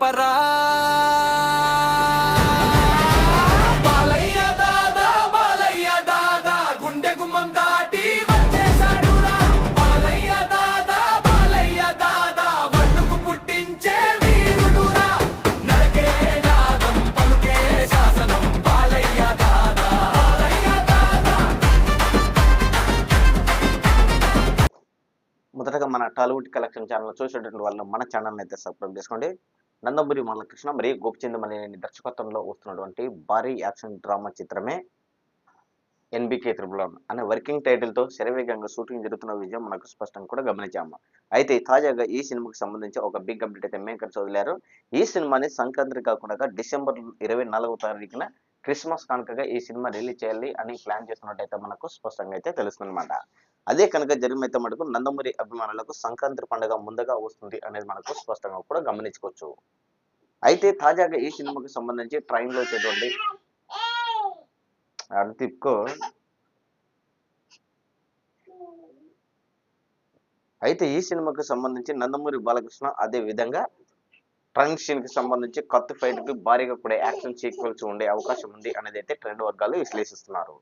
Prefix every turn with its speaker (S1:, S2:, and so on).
S1: చెప్పరా బాలయ్య దాదా బాలయ్య దాదా గుండె గుమ్మం దాటి వచ్చేసాడురా బాలయ్య దాదా బాలయ్య దాదా వడ్డుకు పుట్టించే వీరుడురా నరకే నాదం పలుకే శాసనం బాలయ్య దాదా బాలయ్య దాదా.
S2: మొదటగా మన టాలీవుడ్ కలెక్షన్ ఛానల్ చూసేటటువంటి వాళ్ళు మన ఛానల్ అయితే సబ్స్క్రైబ్ చేసుకోండి. నందమూరి బాలకృష్ణ మరియు గోపిచంద్ మలినేని దర్శకత్వంలో వస్తున్నటువంటి భారీ యాక్షన్ డ్రామా చిత్రమే ఎన్బికే 111 అనే వర్కింగ్ టైటిల్తో శరవేగంగా షూటింగ్ జరుగుతున్న విషయం మనకు స్పష్టంగా కూడా గమనించాము. అయితే తాజాగా ఈ సినిమాకి సంబంధించి ఒక బిగ్ అప్డేట్ అయితే మేకర్స్ వదిలారు. ఈ సినిమాని సంక్రాంతి కాకుండా డిసెంబర్ 24వ తారీఖున క్రిస్మస్ కానుకగా ఈ సినిమా రిలీజ్ చేయాలి అని ప్లాన్ చేస్తున్నట్టయితే మనకు స్పష్టంగా అయితే తెలుస్తుందన్నమాట. అదే కనుక జరిగితే మటుకు నందమూరి అభిమానులకు సంక్రాంతి పండుగ ముందుగా వస్తుంది అనేది మనకు స్పష్టంగా కూడా గమనించుకోవచ్చు. అయితే తాజాగా ఈ సినిమాకి సంబంధించి ట్రైన్లో వచ్చేటువంటి తిప్పుకో అయితే ఈ సినిమాకి సంబంధించి నందమూరి బాలకృష్ణ అదే విధంగా ట్రైన్ సీన్ కి సంబంధించి కత్తి ఫైట్ కి భారీగా కూడా యాక్షన్ సీక్వెన్స్ ఉండే అవకాశం ఉంది అనేది అయితే ట్రెండ్ వర్గాలు విశ్లేషిస్తున్నారు.